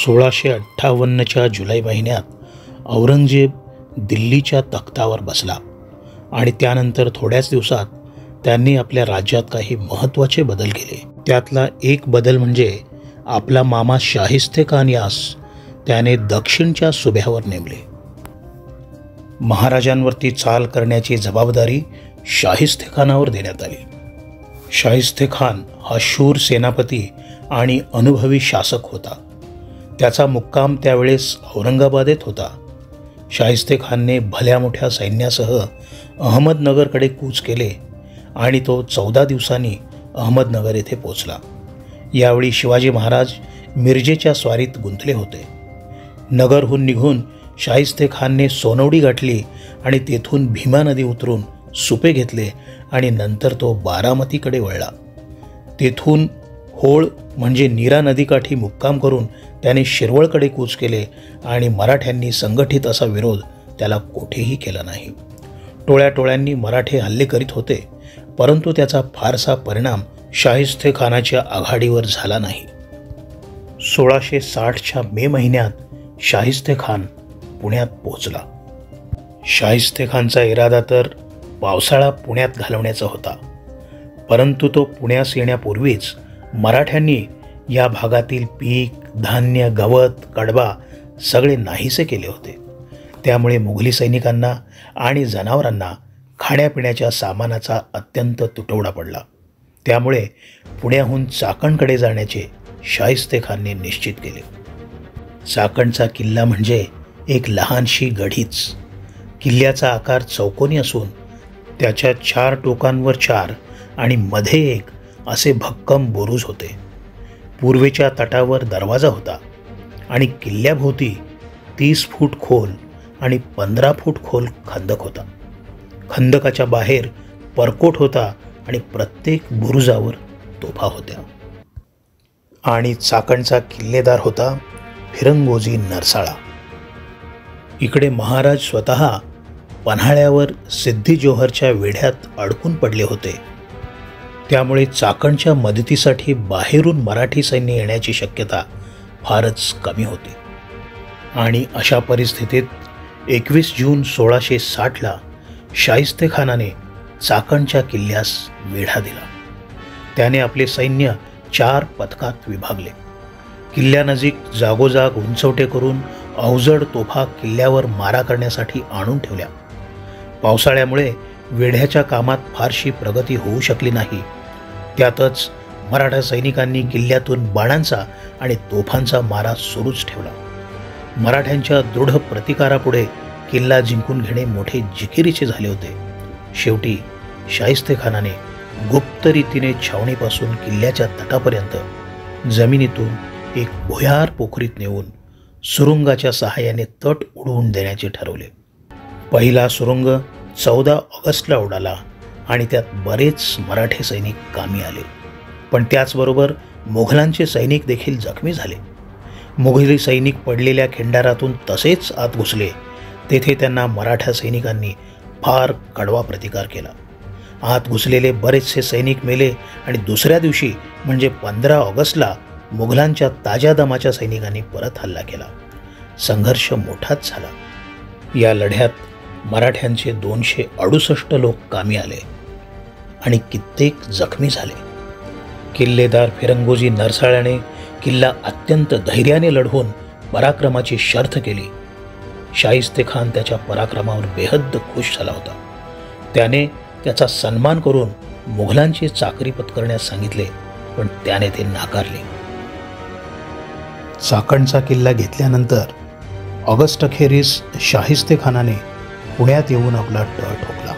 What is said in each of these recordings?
1658च्या जुलै महिन्यात औरंगजेब दिल्लीच्या तख्तावर बसला आणि त्यानंतर थोड्याच दिवसात त्यांनी आपल्या राज्यात काही महत्त्वाचे बदल केले. त्यातला एक बदल म्हणजे आपला मामा शाहिस्तेखान यास त्याने दक्षिणच्या सुभ्यावर नेमले. महाराजांवरती चाल करण्याची जबाबदारी शाहिस्तेखानावर देण्यात आली. शाहिस्तेखान हा शूर सेनापती आणि अनुभवी शासक होता. त्याचा मुक्काम त्यावेळेस औरंगाबादेत होता. शाहिस्तेखानने भल्या मोठ्या सैन्यासह अहमदनगरकडे कूच केले आणि तो 14 दिवसांनी अहमदनगर येथे पोचला. यावेळी शिवाजी महाराज मिरजेच्या स्वारीत गुंतले होते. नगरहून निघून शाहिस्तेखानने सोनवडी गाठली आणि तेथून भीमा नदी उतरून सुपे घेतले आणि नंतर तो बारामतीकडे वळला. तेथून होळ म्हणजे नीरा नदीकाठी मुक्काम करून त्याने शिरवळकडे कूच केले आणि मराठ्यांनी संघटित असा विरोध त्याला कोठेही केला नाही. टोळ्या टोळ्यांनी मराठे हल्ले करीत होते, परंतु त्याचा फारसा परिणाम शाहिस्तेखानाच्या आघाडीवर झाला नाही. 1660च्या मे महिन्यात शाहिस्तेखान पुण्यात पोहोचला. शाहिस्तेखानचा इरादा तर पावसाळा पुण्यात घालवण्याचा होता, परंतु तो पुण्यास येण्यापूर्वीच मराठ्यांनी या भागातील पीक, धान्य, गवत, कडबा सगळे नाहीसे केले होते. त्यामुळे मुघली सैनिकांना आणि जनावरांना खाण्यापिण्याच्या सामानाचा अत्यंत तुटवडा पडला. त्यामुळे पुण्याहून चाकणकडे जाण्याचे शाहिस्तेखानने निश्चित केले. चाकणचा किल्ला म्हणजे एक लहानशी गढीच. किल्ल्याचा आकार चौकोनी असून त्याच्या 4 टोकांवर 4 आणि मध्ये एक असे भक्कम बुरुज होते. पूर्वेच्या तटावर दरवाजा होता आणि किल्ल्याभोवती 30 फूट खोल आणि 15 फूट खोल खंदक होता. खंदकाच्या बाहेर परकोट होता आणि प्रत्येक बुरुजावर तोफा होत्या. आणि चाकणचा किल्लेदार होता फिरंगोजी नरसाळा. इकडे महाराज स्वतः पन्हाळ्यावर सिद्धी जोहरच्या वेढ्यात अडकून पडले होते. त्यामुळे चाकणच्या मदतीसाठी बाहेरून मराठी सैन्य येण्याची शक्यता फारच कमी होती. आणि अशा परिस्थितीत 21 जून 1660ला शाहिस्तेखानाने चाकणच्या किल्ल्यास वेढा दिला. त्याने आपले सैन्य 4 पथकात विभागले. किल्ल्यानजीक जागोजाग उंचवटे करून अवजड तोफा किल्ल्यावर मारा करण्यासाठी आणून ठेवल्या. पावसाळ्यामुळे वेढ्याच्या कामात फारशी प्रगती होऊ शकली नाही. त्यातच मराठा सैनिकांनी किल्ल्यातून बाणांचा आणि तोफांचा मारा सुरूच ठेवला. मराठ्यांच्या दृढ प्रतिकारापुढे किल्ला जिंकून घेणे मोठे जिकिरीचे झाले होते. शेवटी शाहिस्तेखानाने गुप्त रीतीने छावणीपासून किल्ल्याच्या तटापर्यंत जमिनीतून एक भुयार पोखरीत नेऊन सुरुंगाच्या सहाय्याने तट उडवून देण्याचे ठरवले. पहिला सुरुंग 14 ऑगस्टला उडाला आणि त्यात बरेच मराठे सैनिक कामी आले. पण त्याचबरोबर मुघलांचे सैनिक देखील जखमी झाले. मुघली सैनिक पडलेल्या खिंडारातून तसेच आत घुसले. तेथे त्यांना मराठा सैनिकांनी फार कडवा प्रतिकार केला. आत घुसलेले बरेचसे सैनिक मेले आणि दुसऱ्या दिवशी म्हणजे 15 ऑगस्टला मुघलांच्या ताज्या दमाच्या सैनिकांनी परत हल्ला केला. संघर्ष मोठाच झाला. या लढ्यात मराठ्यांचे 268 लोक कामी आले आणि कित्येक जखमी झाले. किल्लेदार फिरंगोजी नरसाळ्याने किल्ला अत्यंत धैर्याने लढवून पराक्रमाची शर्थ केली. शाहिस्तेखान त्याच्या पराक्रमावर बेहद्द खुश झाला होता. त्याने त्याचा सन्मान करून मुघलांची चाकरी पत्करण्यास सांगितले, पण त्याने ते नाकारले. चाकणचा किल्ला घेतल्यानंतर ऑगस्ट अखेरीस शाहिस्तेखानाने पुण्यात येऊन आपला तळ ठोकला.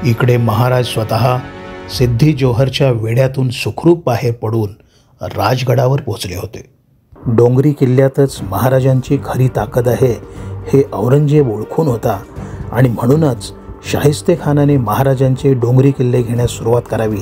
इकडे महाराज स्वतः सिद्धी जोहरच्या वेढ्यातून सुखरूप बाहेर पडून राजगडावर पोचले होते. डोंगरी किल्ल्यातच महाराजांची खरी ताकद आहे हे औरंगजेब ओळखून होता आणि म्हणूनच शाहिस्तेखानाने महाराजांचे डोंगरी किल्ले घेण्यास सुरुवात करावी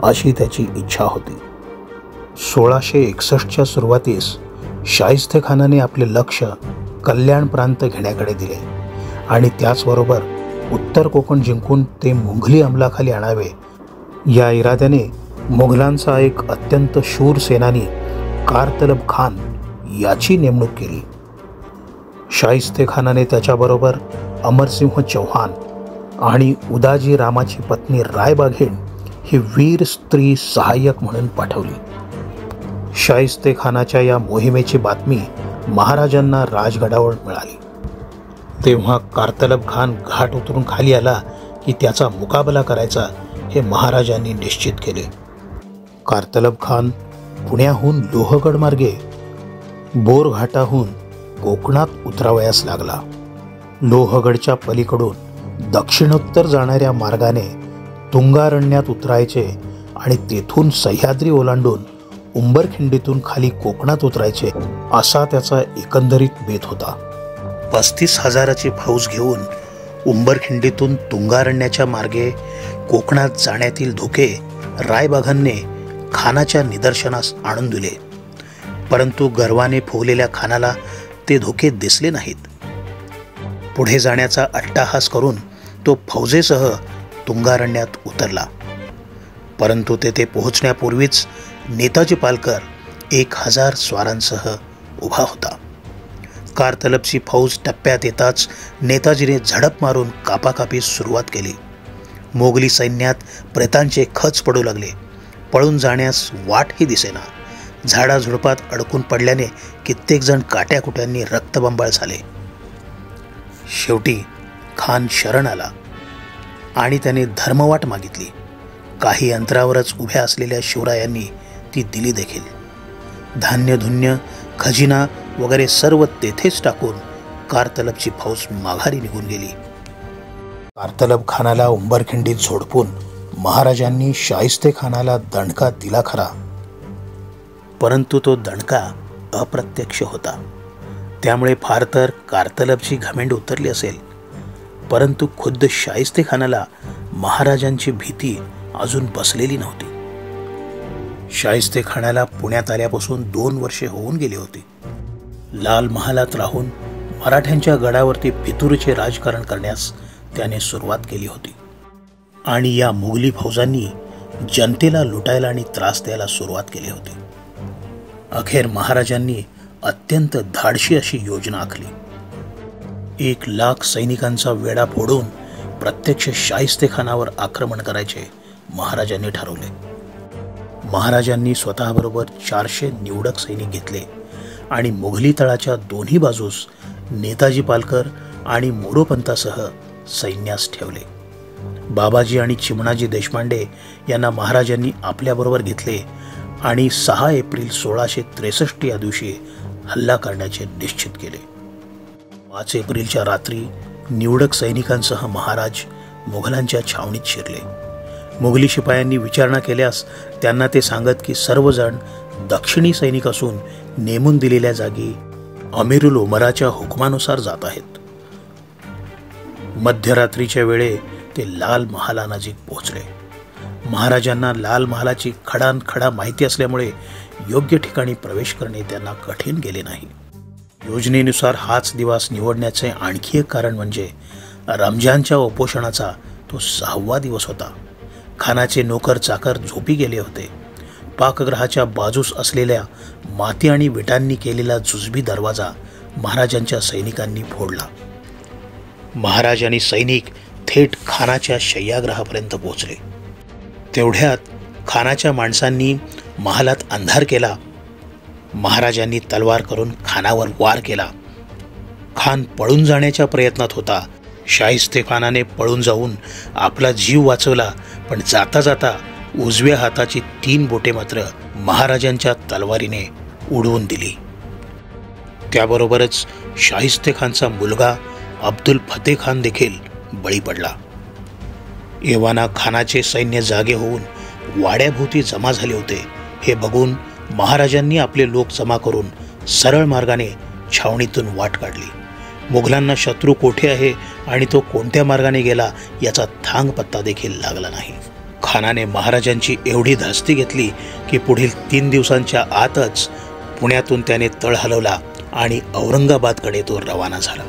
अशी त्याची इच्छा होती. 1661च्या सुरुवातीस शाहिस्तेखानाने आपले लक्ष कल्याण प्रांत घेण्याकडे दिले आणि त्याचबरोबर उत्तर कोकण जिंकून ते मुघली अंमलाखाली आणावे या इराद्याने मुघलांचा एक अत्यंत शूर सेनानी कारतलब खान याची नेमणूक केली. शाहिस्तेखानाने त्याच्याबरोबर अमरसिंह चौहान आणि उदाजी रामाची पत्नी रायबाघेल ही वीर स्त्री सहाय्यक म्हणून पाठवली. शाहिस्तेखानाच्या या मोहिमेची बातमी महाराजांना राजगडावर मिळाली. तेव्हा कारतलब खान घाट उतरून खाली आला की त्याचा मुकाबला करायचा हे महाराजांनी निश्चित केले. कारतलब खान पुण्याहून लोहगड मार्गे बोरघाटाहून कोकणात उतरावयास लागला. लोहगडच्या पलीकडून दक्षिणोत्तर जाणाऱ्या मार्गाने तुंगारण्यात उतरायचे आणि तेथून सह्याद्री ओलांडून उंबरखिंडीतून खाली कोकणात उतरायचे असा त्याचा एकंदरीत बेत होता. 35,000ची फौज घेऊन उंबरखिंडीतून तुंगारण्याच्या मार्गे कोकणात जाण्यातील धोके रायबाघांनी खानाच्या निदर्शनास आणून दिले. परंतु गर्वाने फुगलेल्या खानाला ते धोके दिसले नाहीत. पुढे जाण्याचा अट्टाहास करून तो फौजेसह तुंगारण्यात उतरला. परंतु तेथे पोहोचण्यापूर्वीच नेताजी पालकर 1,000 स्वारांसह उभा होता. कारतलबची फौज टप्प्यात येताच नेताजीने झडप मारून कापाकापीस सुरुवात केली. मोगली सैन्यात प्रेतांचे खच पडू लागले. पळून जाण्यास वाटही दिसेना. झाडाझुडपात अडकून पडल्याने कित्येक जण काट्याकुट्यांनी रक्तबंबाळ झाले. शेवटी खान शरण आला आणि त्याने धर्मवाट मागितली. काही अंतरावरच उभ्या असलेल्या शिवरायांनी ती दिली देखील. धान्यधुन्य खजिना वगैरे सर्व तेथेच टाकून कारतलबची फौज माघारी निघून गेली. कारतलब खानाला उंबरखिंडीत झोडपून महाराजांनी शाहिस्तेखानाला दणका दिला खरा, परंतु तो दणका अप्रत्यक्ष होता. त्यामुळे फार तर कारतलबची घमेंड उतरली असेल, परंतु खुद्द शाहिस्तेखानाला महाराजांची भीती अजून बसलेली नव्हती. शाहिस्तेखानाला पुण्यात आल्यापासून 2 वर्षे होऊन गेली होती. लाल महालात राहून मराठ्यांच्या गडावरती फितुरीचे राजकारण करण्यास त्याने सुरुवात केली होती आणि या मुघली फौजांनी जनतेला लुटायला आणि त्रास द्यायला सुरुवात केली होती. अखेर महाराजांनी अत्यंत धाडशी अशी योजना आखली. 1,00,000 सैनिकांचा वेढा फोडून प्रत्यक्ष शाहिस्तेखानावर आक्रमण करायचे महाराजांनी ठरवले. महाराजांनी स्वतःबरोबर 400 निवडक सैनिक घेतले आणि मुघली तळाच्या दोन्ही बाजूस नेताजी पालकर आणि मोरोपंतासह सैन्यास ठेवले. बाबाजी आणि चिमणाजी देशपांडे यांना महाराजांनी आपल्याबरोबर घेतले आणि 6 एप्रिल 1663 या दिवशी हल्ला करण्याचे निश्चित केले. 5 एप्रिलच्या रात्री निवडक सैनिकांसह महाराज मुघलांच्या छावणीत शिरले. मुघली शिपायांनी विचारणा केल्यास त्यांना ते सांगत की सर्वजण दक्षिणी सैनिक असून नेमून दिलेल्या जागी अमीरुल उमराच्या हुकमानुसार जात आहेत. मध्यरात्रीच्या वेळे ते लाल महालानजीक पोहोचले. महाराजांना लाल महालाची खडानखडा माहिती असल्यामुळे योग्य ठिकाणी प्रवेश करणे त्यांना कठीण गेले नाही. योजनेनुसार हाच दिवस निवडण्याचे आणखी एक कारण म्हणजे रमजानच्या उपोषणाचा तो 6वा दिवस होता. खानाचे नोकर चाकर झोपी गेले होते. पाकगृहाच्या बाजूस असलेल्या माती आणि विटांनी केलेला जुजबी दरवाजा महाराजांच्या सैनिकांनी फोडला. महाराज आणि सैनिक थेट खानाच्या शय्यागृहापर्यंत पोहोचले. तेवढ्यात खानाच्या माणसांनी महालात अंधार केला. महाराजांनी तलवार करून खानावर वार केला. खान पळून जाण्याच्या प्रयत्नात होता. शाहिस्तेखानाने पळून जाऊन आपला जीव वाचवला, पण जाता जाता उजव्या हाताची 3 बोटे मात्र महाराजांच्या तलवारीने उडवून दिली. त्याबरोबरच शाहिस्तेखानचा मुलगा अब्दुल फतेह खान देखील बळी पडला. एव्हाना खानाचे सैन्य जागे होऊन वाड्याभोवती जमा झाले होते. हे बघून महाराजांनी आपले लोक जमा करून सरळ मार्गाने छावणीतून वाट काढली. मुघलांना शत्रू कोठे आहे आणि तो कोणत्या मार्गाने गेला याचा थांग पत्ता देखील लागला नाही. खानाने महाराजांची एवढी धास्ती घेतली की पुढील 3 दिवसांच्या आतच पुण्यातून त्याने तळ हलवला आणि औरंगाबादकडे तो रवाना झाला.